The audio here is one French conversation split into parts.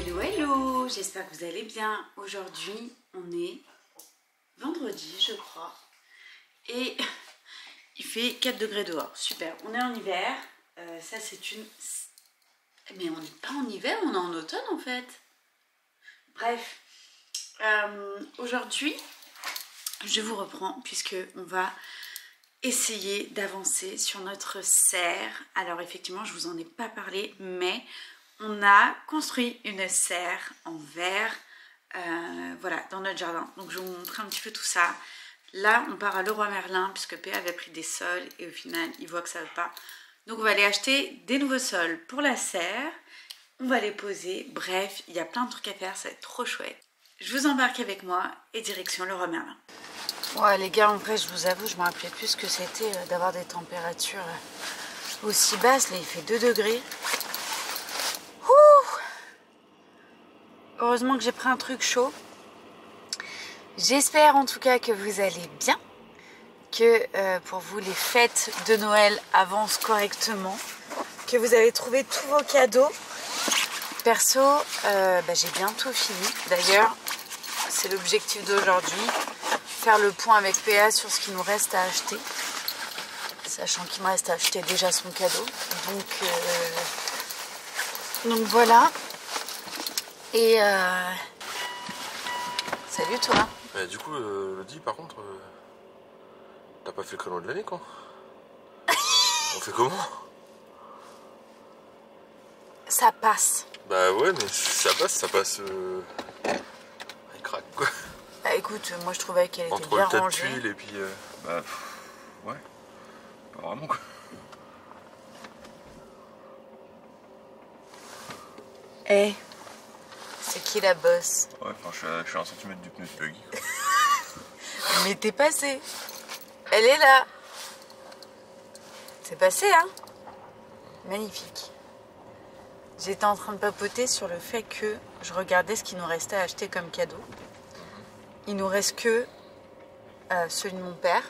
Hello, hello, j'espère que vous allez bien. Aujourd'hui, on est vendredi, je crois. Et il fait 4 degrés dehors. Super, on est en hiver. Ça, c'est une... Mais on n'est pas en hiver, on est en automne, en fait. Bref, aujourd'hui, je vous reprends puisque on va essayer d'avancer sur notre serre. Alors, effectivement, je vous en ai pas parlé, mais... on a construit une serre en verre, voilà, dans notre jardin. Donc je vais vous montrer un petit peu tout ça. Là, on part à Leroy Merlin, puisque P avait pris des sols et au final, il voit que ça ne veut pas. Donc on va aller acheter des nouveaux sols pour la serre. On va les poser. Bref, il y a plein de trucs à faire, ça va être trop chouette. Je vous embarque avec moi et direction Leroy Merlin. Ouais, les gars, en vrai, je vous avoue, je ne me rappelais plus ce que c'était d'avoir des températures aussi basses. Là, il fait 2 degrés. Heureusement que j'ai pris un truc chaud. J'espère en tout cas que vous allez bien, que pour vous les fêtes de Noël avancent correctement, que vous avez trouvé tous vos cadeaux. Perso, j'ai bientôt fini. D'ailleurs, c'est l'objectif d'aujourd'hui, faire le point avec PA sur ce qu'il nous reste à acheter, sachant qu'il me reste à acheter déjà son cadeau. Donc voilà. Et salut toi. Du coup, le dit par contre, t'as pas fait le créneau de l'année quoi. On fait comment? Ça passe. Bah ouais, mais ça passe. Il craque quoi. Bah écoute, moi je trouvais qu'elle était entre bien le tas de rangée. tuiles et puis ouais, pas vraiment quoi. Eh, c'est qui la bosse? Ouais, enfin, je suis à 1 centimètre du pneu de buggy. Mais t'es passé. Elle est là. C'est passé, hein? Magnifique. J'étais en train de papoter sur le fait que je regardais ce qu'il nous restait à acheter comme cadeau. Il nous reste que celui de mon père.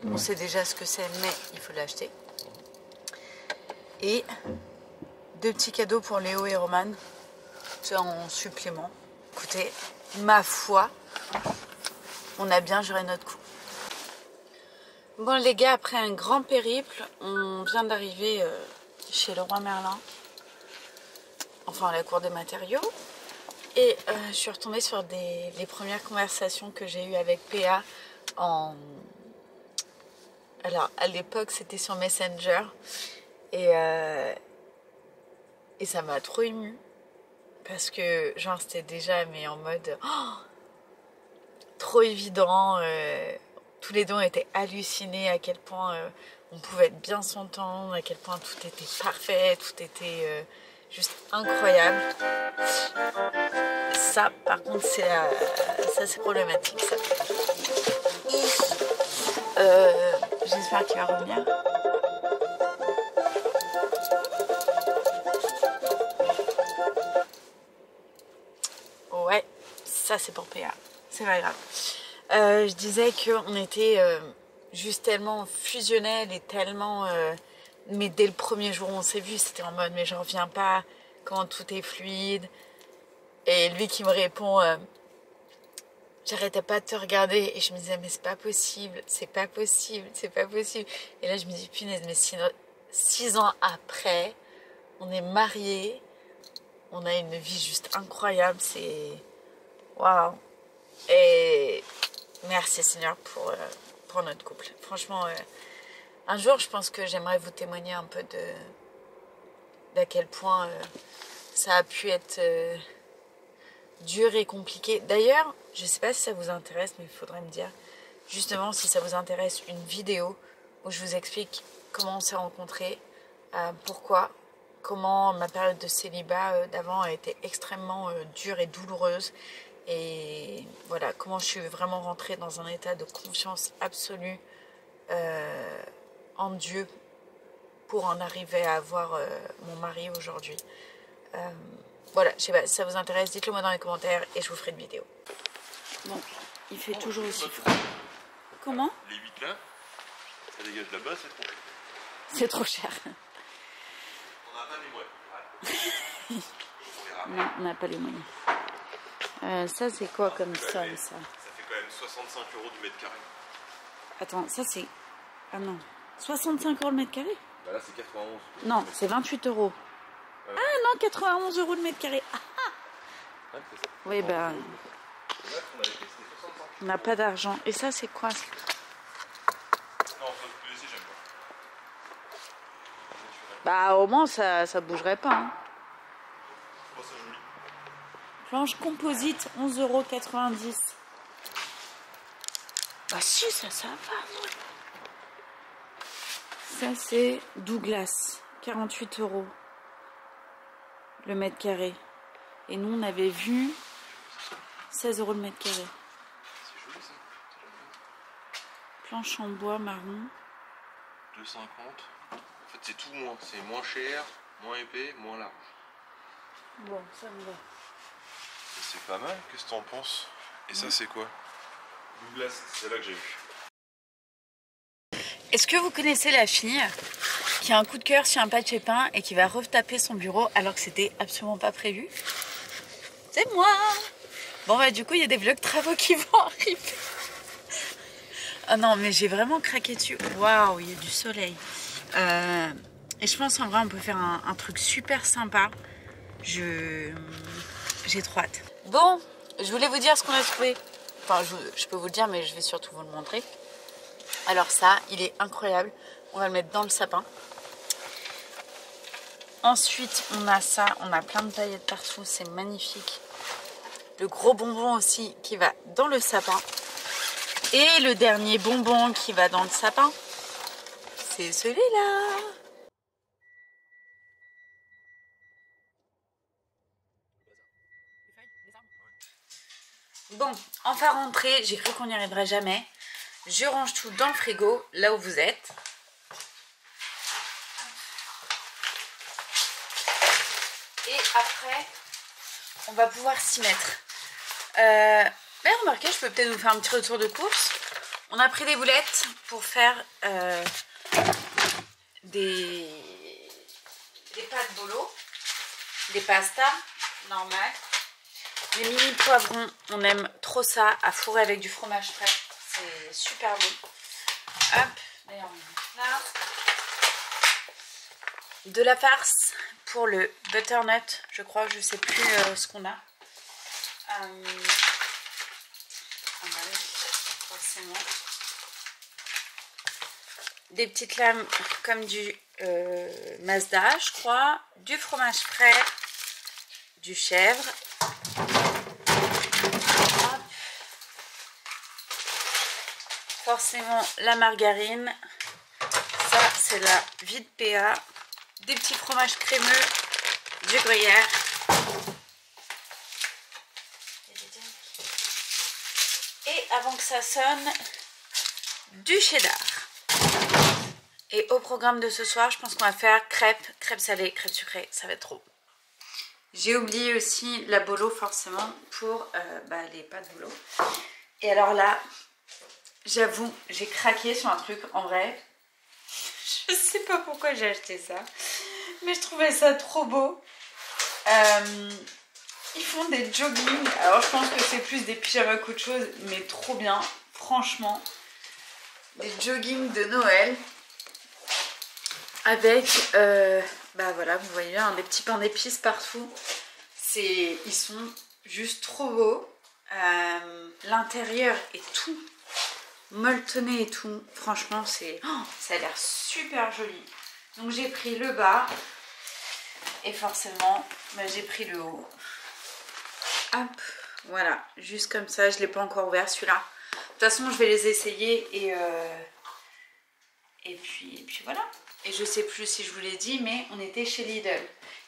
On sait déjà ce que c'est, mais il faut l'acheter. Et 2 petits cadeaux pour Léo et Roman. C'est en supplément. Écoutez, ma foi, on a bien géré notre coup. Bon les gars, après un grand périple, on vient d'arriver chez Leroy Merlin. Enfin, à la cour des matériaux. Et je suis retombée sur les premières conversations que j'ai eues avec PA en... Alors, à l'époque, c'était sur Messenger. Et ça m'a trop émue. Parce que, genre, c'était déjà, mais en mode... Oh, trop évident. Tous les deux, on était hallucinés à quel point on pouvait bien s'entendre, à quel point tout était parfait, tout était... juste incroyable. Ça, par contre, c'est problématique, ça. J'espère qu'il va revenir. Ouais, ça c'est pour PA. C'est pas grave. Je disais qu'on était juste tellement fusionnels et tellement... mais dès le premier jour où on s'est vu, c'était en mode mais j'en reviens pas, quand tout est fluide. Et lui qui me répond j'arrêtais pas de te regarder et je me disais mais c'est pas possible, c'est pas possible, c'est pas possible. Et là je me dis punaise, mais 6 ans après, on est mariés, on a une vie juste incroyable, c'est waouh. Et merci Seigneur pour notre couple. Franchement, un jour je pense que j'aimerais vous témoigner un peu d'à quel point ça a pu être dur et compliqué. D'ailleurs, je sais pas si ça vous intéresse, mais il faudrait me dire justement si ça vous intéresse une vidéo où je vous explique comment on s'est rencontrés, pourquoi, comment ma période de célibat d'avant a été extrêmement dure et douloureuse, et voilà comment je suis vraiment rentrée dans un état de confiance absolue en Dieu pour en arriver à avoir mon mari aujourd'hui. Voilà, je sais pas, si ça vous intéresse, dites-le moi dans les commentaires et je vous ferai une vidéo. Bon, il fait toujours aussi froid. Comment? Les 8 là, ça dégage là-bas, c'est trop. C'est trop cher. On a pas mis ouais. On verra. Non, on n'a pas les moyens. Ça, c'est quoi comme sol, ça? Ça fait quand même 65 € du mètre carré. Attends, ça c'est... Ah non. 65 € le mètre carré? Bah là, c'est 91. Non, c'est 28 €. Ah non, 91 € le mètre carré. Ah, Ouais, c'est ça. oui, bah... On n'a pas d'argent. Et ça, c'est quoi? Non, faut le laisser, j'aime pas. Bah, au moins, ça bougerait pas. Hein. Je trouve ça joli. Planche composite, 11,90 €. Bah si, ça va. Ça, c'est Douglas, 48 € le mètre carré. Et nous, on avait vu 16 € le mètre carré. C'est joli, ça. Planche en bois marron. 2,50. En fait, c'est tout moins. C'est moins cher, moins épais, moins large. Bon, ça me va. C'est pas mal, qu'est-ce que t'en penses? Et ça, c'est quoi? Douglas, c'est là que j'ai vu. Est-ce que vous connaissez la fille qui a un coup de cœur sur un pâte peint et qui va retaper son bureau alors que c'était absolument pas prévu? C'est moi! Bon bah du coup il y a des vlogs travaux qui vont arriver. Oh non mais j'ai vraiment craqué dessus. Waouh, il y a du soleil. Et je pense en vrai on peut faire un truc super sympa. J'ai trop hâte. Bon, je voulais vous dire ce qu'on a trouvé. Enfin je peux vous le dire mais je vais surtout vous le montrer. Alors ça, il est incroyable. On va le mettre dans le sapin. Ensuite, on a ça. On a plein de paillettes partout. C'est magnifique. Le gros bonbon aussi qui va dans le sapin. Et le dernier bonbon qui va dans le sapin, c'est celui-là. Bon, enfin rentrée. J'ai cru qu'on n'y arriverait jamais. Je range tout dans le frigo, là où vous êtes. Et après, on va pouvoir s'y mettre. Mais remarquez, je peux peut-être vous faire un petit retour de course. On a pris des boulettes pour faire des pâtes bolo, des pastas normales. Les mini poivrons, on aime trop ça, à fourrer avec du fromage frais. C'est super bon. Hop, d'ailleurs on met là. De la farce pour le butternut, je crois, je sais plus ce qu'on a. Forcément. Des petites lames comme du Mazda, je crois. Du fromage frais, du chèvre. Forcément la margarine, ça c'est la vie de PA, des petits fromages crémeux, du gruyère et avant que ça sonne, du cheddar. Et au programme de ce soir, je pense qu'on va faire crêpes salées, crêpes sucrées, ça va être trop. J'ai oublié aussi la bolo forcément pour les pâtes bolo. Et alors là, j'avoue, j'ai craqué sur un truc, en vrai. Je sais pas pourquoi j'ai acheté ça. Mais je trouvais ça trop beau. Ils font des jogging. Alors je pense que c'est plus des pyjamas qu'autre chose. Mais trop bien, franchement. Des jogging de Noël. Avec, voilà, vous voyez, des petits pains d'épices partout. Ils sont juste trop beaux. L'intérieur est tout molletonné et tout, franchement ça a l'air super joli. Donc j'ai pris le bas et forcément j'ai pris le haut. Hop, voilà, juste comme ça. Je l'ai pas encore ouvert celui-là. De toute façon je vais les essayer et puis voilà. Et je sais plus si je vous l'ai dit, mais on était chez Lidl.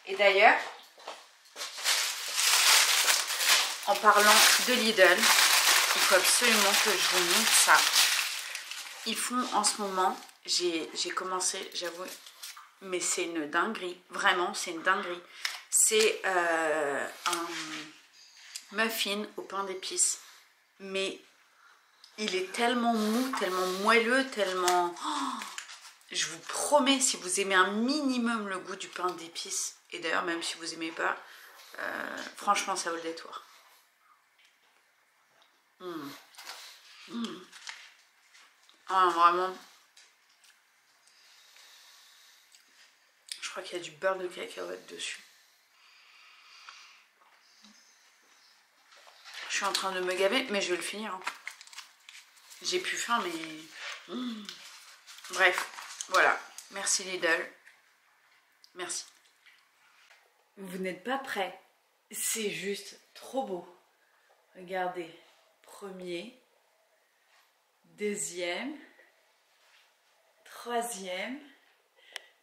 Et d'ailleurs, en parlant de Lidl, il faut absolument que je vous montre ça. Ils font en ce moment, j'ai commencé, j'avoue, mais c'est une dinguerie. Vraiment, c'est une dinguerie. C'est un muffin au pain d'épices. Mais il est tellement mou, tellement moelleux, tellement... Oh, je vous promets, si vous aimez un minimum le goût du pain d'épices, et d'ailleurs même si vous n'aimez pas, Franchement, ça vaut le détour. Ah, vraiment. Je crois qu'il y a du beurre de cacahuète dessus. Je suis en train de me gaver, mais je vais le finir. Hein. J'ai plus faim, mais... Bref, voilà. Merci Lidl. Merci. Vous n'êtes pas prêts. C'est juste trop beau. Regardez. Premier. Deuxième. Troisième.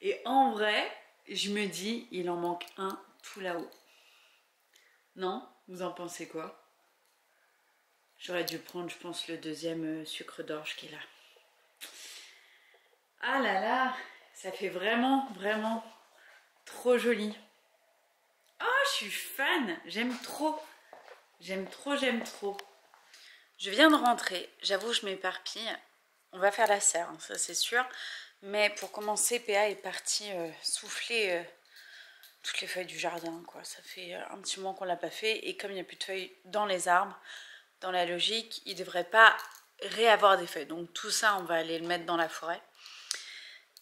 Et en vrai, je me dis, il en manque un tout là-haut. Non? Vous en pensez quoi? J'aurais dû prendre, je pense, le deuxième sucre d'orge qui est là. Ah là là, ça fait vraiment, vraiment trop joli. Oh, je suis fan, j'aime trop. J'aime trop, j'aime trop. Je viens de rentrer, j'avoue, je m'éparpille. On va faire la serre, hein, ça c'est sûr. Mais pour commencer, PA est parti souffler toutes les feuilles du jardin, quoi. Ça fait un petit moment qu'on l'a pas fait. Et comme il n'y a plus de feuilles dans les arbres, dans la logique, il ne devrait pas réavoir des feuilles. Donc tout ça, on va aller le mettre dans la forêt.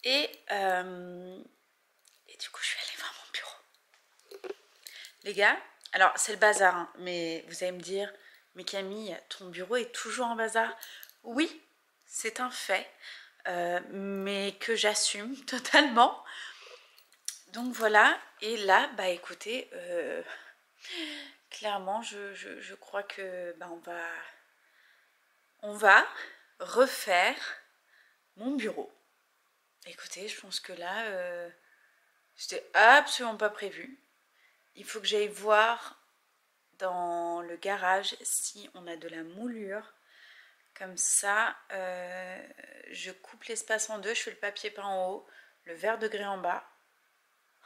Et du coup, je suis allée voir mon bureau. Les gars, alors c'est le bazar, hein, mais vous allez me dire, mais Camille, ton bureau est toujours en bazar? Oui, c'est un fait, mais que j'assume totalement. Donc voilà, et là, bah écoutez, clairement, je crois que bah, on va refaire mon bureau. Écoutez, je pense que là, c'était absolument pas prévu. Il faut que j'aille voir dans le garage si on a de la moulure. Comme ça, je coupe l'espace en deux, je fais le papier peint en haut, le verre de grès en bas.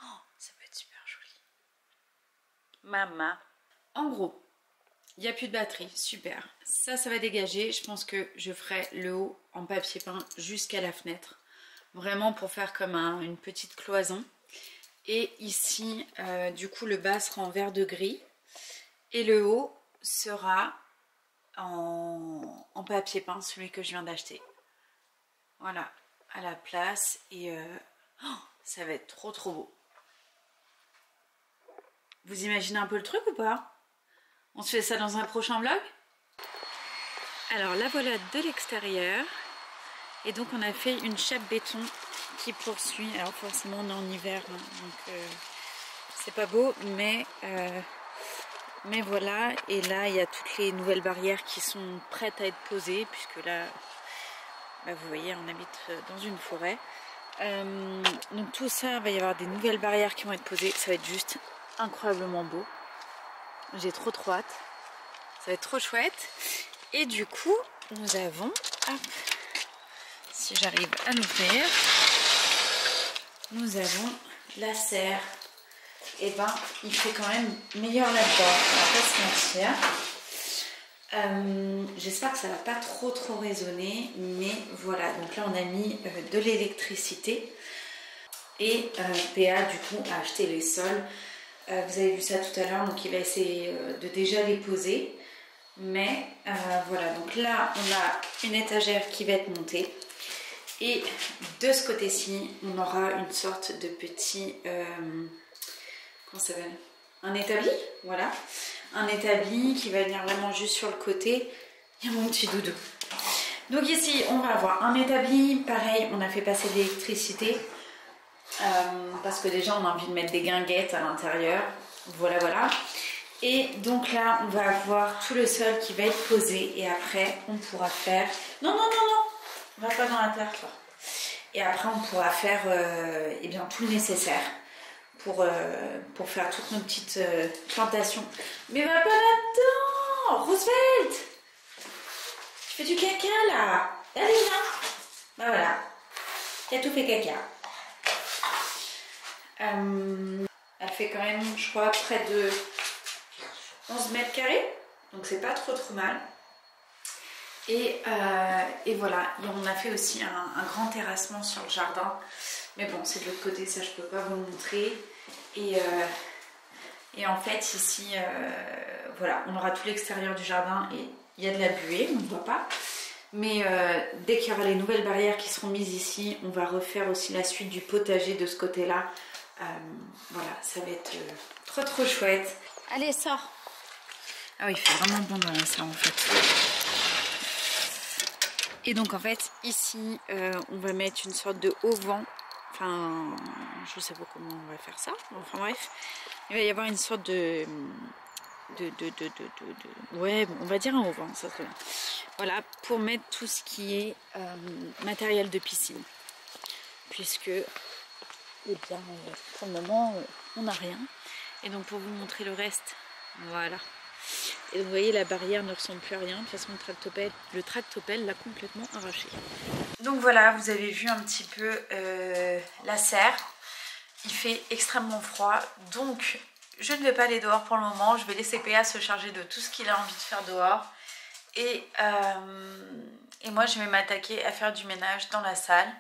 Oh, ça peut être super joli. Maman. En gros, il n'y a plus de batterie, super. Ça va dégager. Je pense que je ferai le haut en papier peint jusqu'à la fenêtre. Vraiment pour faire comme une petite cloison. Et ici, du coup, le bas sera en verre de gris. Et le haut sera en papier peint, celui que je viens d'acheter. Voilà, à la place. Et ça va être trop trop beau. Vous imaginez un peu le truc ou pas? On se fait ça dans un prochain vlog? Alors la voilà de l'extérieur. Et donc on a fait une chape béton qui poursuit. Alors forcément on est en hiver, hein, donc c'est pas beau, mais voilà. Et là il y a toutes les nouvelles barrières qui sont prêtes à être posées, puisque là, bah, vous voyez, on habite dans une forêt. Donc tout ça, il va y avoir des nouvelles barrières qui vont être posées. Ça va être juste incroyablement beau. J'ai trop hâte. Ça va être trop chouette. Et du coup, nous avons... Hop, si j'arrive à l'ouvrir, nous avons la serre. Et ben, il fait quand même meilleur là-dedans, on va pas se mentir. J'espère que ça va pas trop résonner, mais voilà. Donc là, on a mis de l'électricité et PA du coup a acheté les sols. Vous avez vu ça tout à l'heure, donc il va essayer de déjà les poser. Mais voilà, donc là, on a une étagère qui va être montée. Et de ce côté-ci, on aura une sorte de petit... comment ça s'appelle? Un établi, voilà. Un établi qui va venir vraiment juste sur le côté. Il y a mon petit doudou. Donc ici, on va avoir un établi. Pareil, on a fait passer de l'électricité. Parce que déjà, on a envie de mettre des guinguettes à l'intérieur. Voilà, voilà. Et donc là, on va avoir tout le sol qui va être posé. Et après, on pourra faire... Non, non, non, non. On va pas dans la terre, toi. Et après, on pourra faire eh bien, tout le nécessaire pour faire toutes nos petites plantations. Mais va pas là-dedans, Roosevelt! Tu fais du caca, là. Allez, viens. Bah voilà. Tu as tout fait caca. Elle fait quand même, je crois, près de 11 mètres carrés. Donc, c'est pas trop mal. Et voilà, et on a fait aussi un grand terrassement sur le jardin. Mais bon, c'est de l'autre côté, ça je peux pas vous montrer. Et Et en fait ici, voilà, on aura tout l'extérieur du jardin et il y a de la buée, on ne voit pas. Mais dès qu'il y aura les nouvelles barrières qui seront mises ici, on va refaire aussi la suite du potager de ce côté-là. Voilà, ça va être trop chouette. Allez, sors. Ah oui, il fait vraiment bon dans la salle en fait. Et donc en fait, ici, on va mettre une sorte de haut-vent. Enfin, je sais pas comment on va faire ça. Enfin bref, il va y avoir une sorte de ouais, bon, on va dire un haut-vent, ça serait bien. Voilà, pour mettre tout ce qui est matériel de piscine. Puisque, eh bien, pour le moment, on n'a rien. Et donc pour vous montrer le reste, voilà. Et donc vous voyez, la barrière ne ressemble plus à rien. De toute façon, le tractopelle l'a complètement arraché. Donc voilà, vous avez vu un petit peu la serre. Il fait extrêmement froid, donc je ne vais pas aller dehors pour le moment. Je vais laisser PA se charger de tout ce qu'il a envie de faire dehors. Et moi, je vais m'attaquer à faire du ménage dans la salle.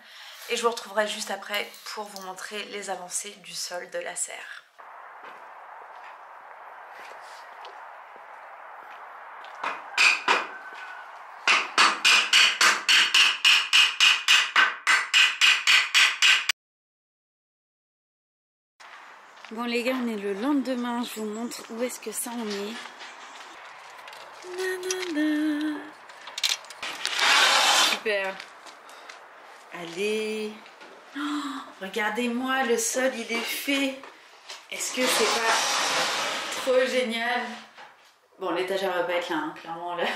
Et je vous retrouverai juste après pour vous montrer les avancées du sol de la serre. Bon les gars, on est le lendemain, je vous montre où est-ce que ça en est. Nanana. Super. Allez. Oh, regardez-moi, le sol il est fait. Est-ce que c'est pas trop génial? Bon, l'étagère va pas être là, hein, clairement là.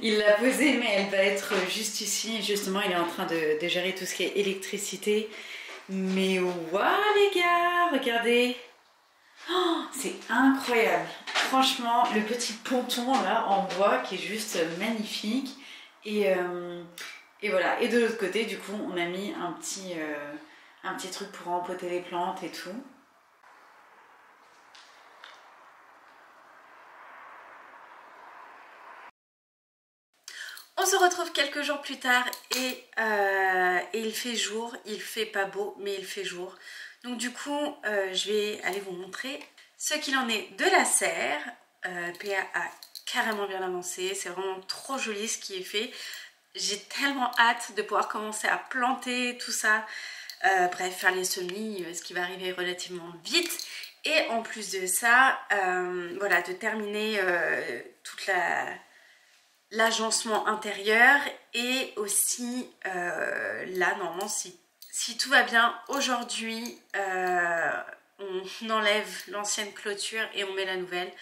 Il l'a posée, mais elle va être juste ici. Justement, il est en train de gérer tout ce qui est électricité. Mais waouh les gars, regardez, oh, c'est incroyable. Franchement, le petit ponton là en bois qui est juste magnifique. Et voilà. Et de l'autre côté, du coup, on a mis un petit truc pour empoter les plantes et tout. On se retrouve quelques jours plus tard et il fait jour, il fait pas beau mais il fait jour. Donc du coup je vais aller vous montrer ce qu'il en est de la serre. PA a carrément bien avancé, c'est vraiment trop joli ce qui est fait. J'ai tellement hâte de pouvoir commencer à planter tout ça, bref faire les semis, ce qui va arriver relativement vite. Et en plus de ça, voilà, de terminer toute l'agencement intérieur et aussi là normalement si tout va bien aujourd'hui on enlève l'ancienne clôture et on met la nouvelle.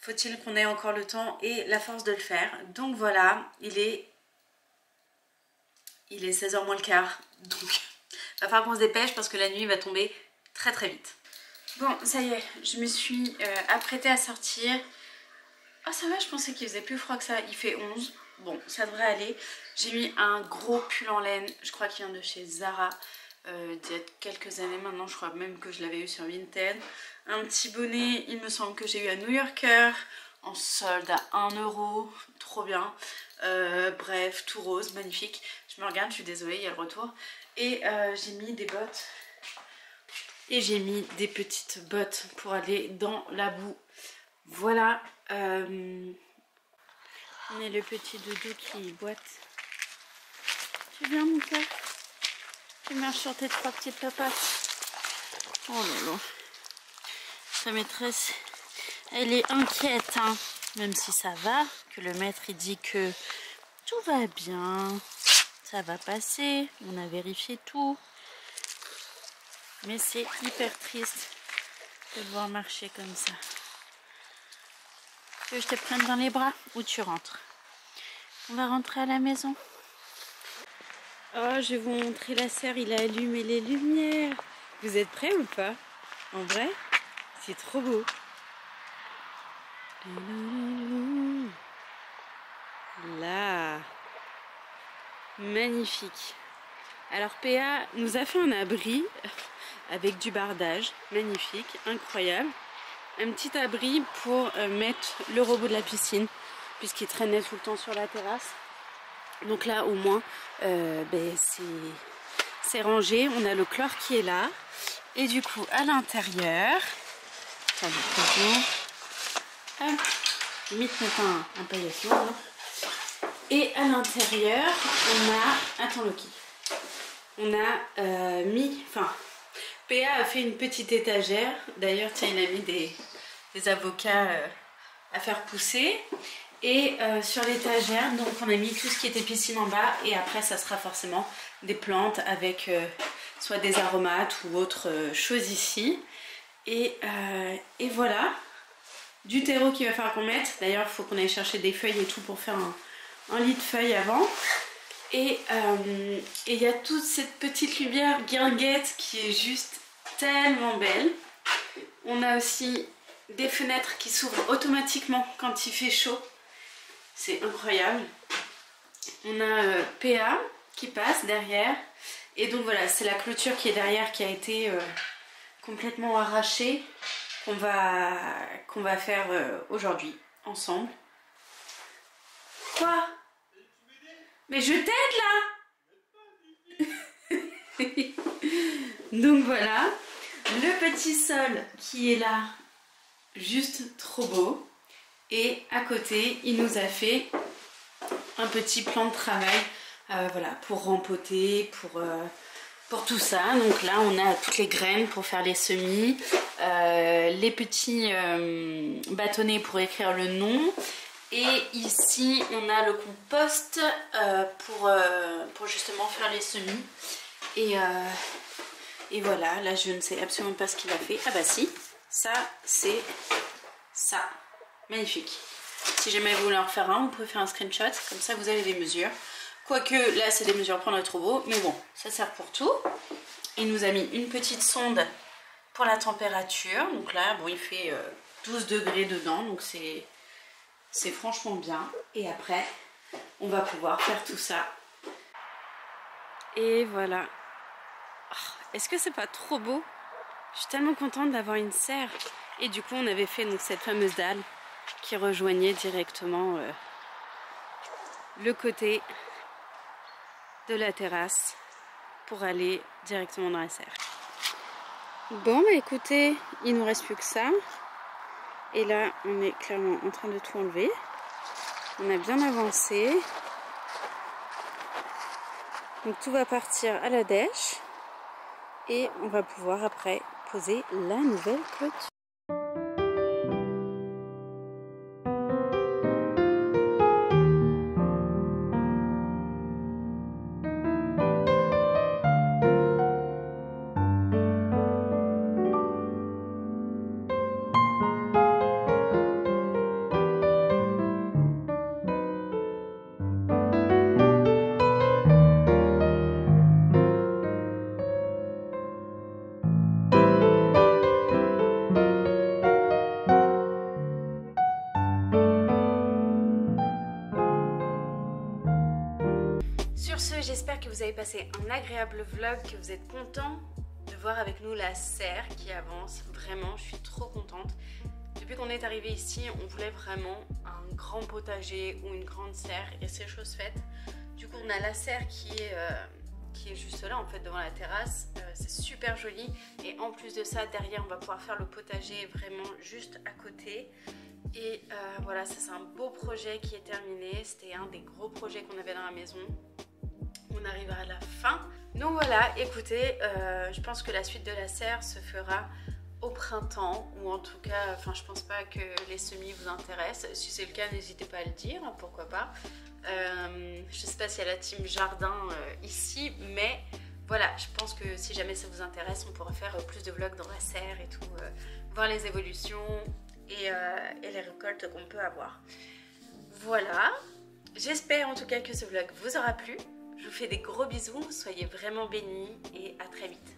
Faut-il qu'on ait encore le temps et la force de le faire. Donc voilà, il est 16h moins le quart, donc il va falloir qu'on se dépêche parce que la nuit va tomber très vite. Bon, ça y est, je me suis apprêtée à sortir. Ah ça va, je pensais qu'il faisait plus froid que ça, il fait 11. Bon, ça devrait aller. J'ai mis un gros pull en laine, je crois qu'il vient de chez Zara, d'il y a quelques années maintenant, je crois même que je l'avais eu sur Vinted. Un petit bonnet, il me semble que j'ai eu à New Yorker, en solde à 1 €, trop bien. Bref, tout rose, magnifique. Je me regarde, je suis désolée, il y a le retour. Et j'ai mis des bottes. Et j'ai mis des petites bottes pour aller dans la boue. Voilà. On est le petit doudou qui boite. Tu viens mon cœur? Tu marches sur tes 3 petites papates. Oh là là. Sa maîtresse, elle est inquiète, hein. Même si ça va, que le maître il dit que tout va bien, ça va passer, on a vérifié tout. Mais c'est hyper triste de devoir marcher comme ça. Tu veux que je te prenne dans les bras ou tu rentres? On va rentrer à la maison. Oh, je vais vous montrer la serre, il a allumé les lumières. Vous êtes prêts ou pas? En vrai, c'est trop beau. Là, magnifique. Alors PA nous a fait un abri avec du bardage, magnifique, incroyable. Un petit abri pour mettre le robot de la piscine, puisqu'il traînait tout le temps sur la terrasse. Donc là au moins c'est rangé, on a le chlore qui est là. Et du coup à l'intérieur, faire du traitement. Hop, limite mettre un paillasson. Hein. Et à l'intérieur, on a... Attends Loki. On a PA a fait une petite étagère. D'ailleurs, tiens, il a mis des avocats à faire pousser. Et sur l'étagère, donc on a mis tout ce qui était piscine en bas. Et après, ça sera forcément des plantes avec soit des aromates ou autre chose ici. Et voilà. Du terreau qu'il va falloir qu'on mette. D'ailleurs, il faut qu'on aille chercher des feuilles et tout pour faire un lit de feuilles avant. Et il y a toute cette petite lumière guinguette qui est juste tellement belle. On a aussi des fenêtres qui s'ouvrent automatiquement quand il fait chaud. C'est incroyable. On a PA qui passe derrière. Et donc voilà, c'est la clôture qui est derrière qui a été complètement arrachée. Qu'on va faire aujourd'hui ensemble. Quoi? Mais je t'aide là. Donc voilà, le petit sol qui est là, juste trop beau. Et à côté, il nous a fait un petit plan de travail voilà, pour rempoter, pour tout ça. Donc là, on a toutes les graines pour faire les semis, les petits bâtonnets pour écrire le nom. Et ici, on a le compost pour justement faire les semis. Et voilà, là, je ne sais absolument pas ce qu'il a fait. Ah bah si, ça, c'est ça. Magnifique. Si jamais vous voulez en faire un, vous pouvez faire un screenshot. Comme ça, vous avez les mesures. Quoique, là, c'est des mesures pour notre robot. Mais bon, ça sert pour tout. Il nous a mis une petite sonde pour la température. Donc là, bon, il fait 12 degrés dedans. Donc c'est franchement bien. Et après, on va pouvoir faire tout ça. Et voilà. Oh, est-ce que c'est pas trop beau? Je suis tellement contente d'avoir une serre. Et du coup, on avait fait donc, cette fameuse dalle qui rejoignait directement le côté de la terrasse pour aller directement dans la serre. Bon, bah écoutez, il nous reste plus que ça. Et là, on est clairement en train de tout enlever. On a bien avancé. Donc tout va partir à la dèche. Et on va pouvoir après poser la nouvelle clôture. Sur ce, j'espère que vous avez passé un agréable vlog, que vous êtes contents de voir avec nous la serre qui avance. Vraiment, je suis trop contente. Depuis qu'on est arrivé ici, on voulait vraiment un grand potager ou une grande serre et c'est chose faite. Du coup, on a la serre qui est juste là en fait devant la terrasse. C'est super joli et en plus de ça, derrière, on va pouvoir faire le potager vraiment juste à côté. Et voilà, ça c'est un beau projet qui est terminé. C'était un des gros projets qu'on avait dans la maison. On arrive à la fin. Donc voilà, écoutez, je pense que la suite de la serre se fera au printemps, ou en tout cas, enfin je pense pas que les semis vous intéressent. Si c'est le cas, n'hésitez pas à le dire, pourquoi pas. Je sais pas s'il y a la team jardin ici, mais voilà, je pense que si jamais ça vous intéresse, on pourra faire plus de vlogs dans la serre et tout, voir les évolutions et les récoltes qu'on peut avoir. Voilà, j'espère en tout cas que ce vlog vous aura plu. Je vous fais des gros bisous, soyez vraiment bénis et à très vite.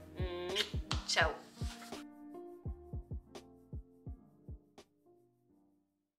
Ciao.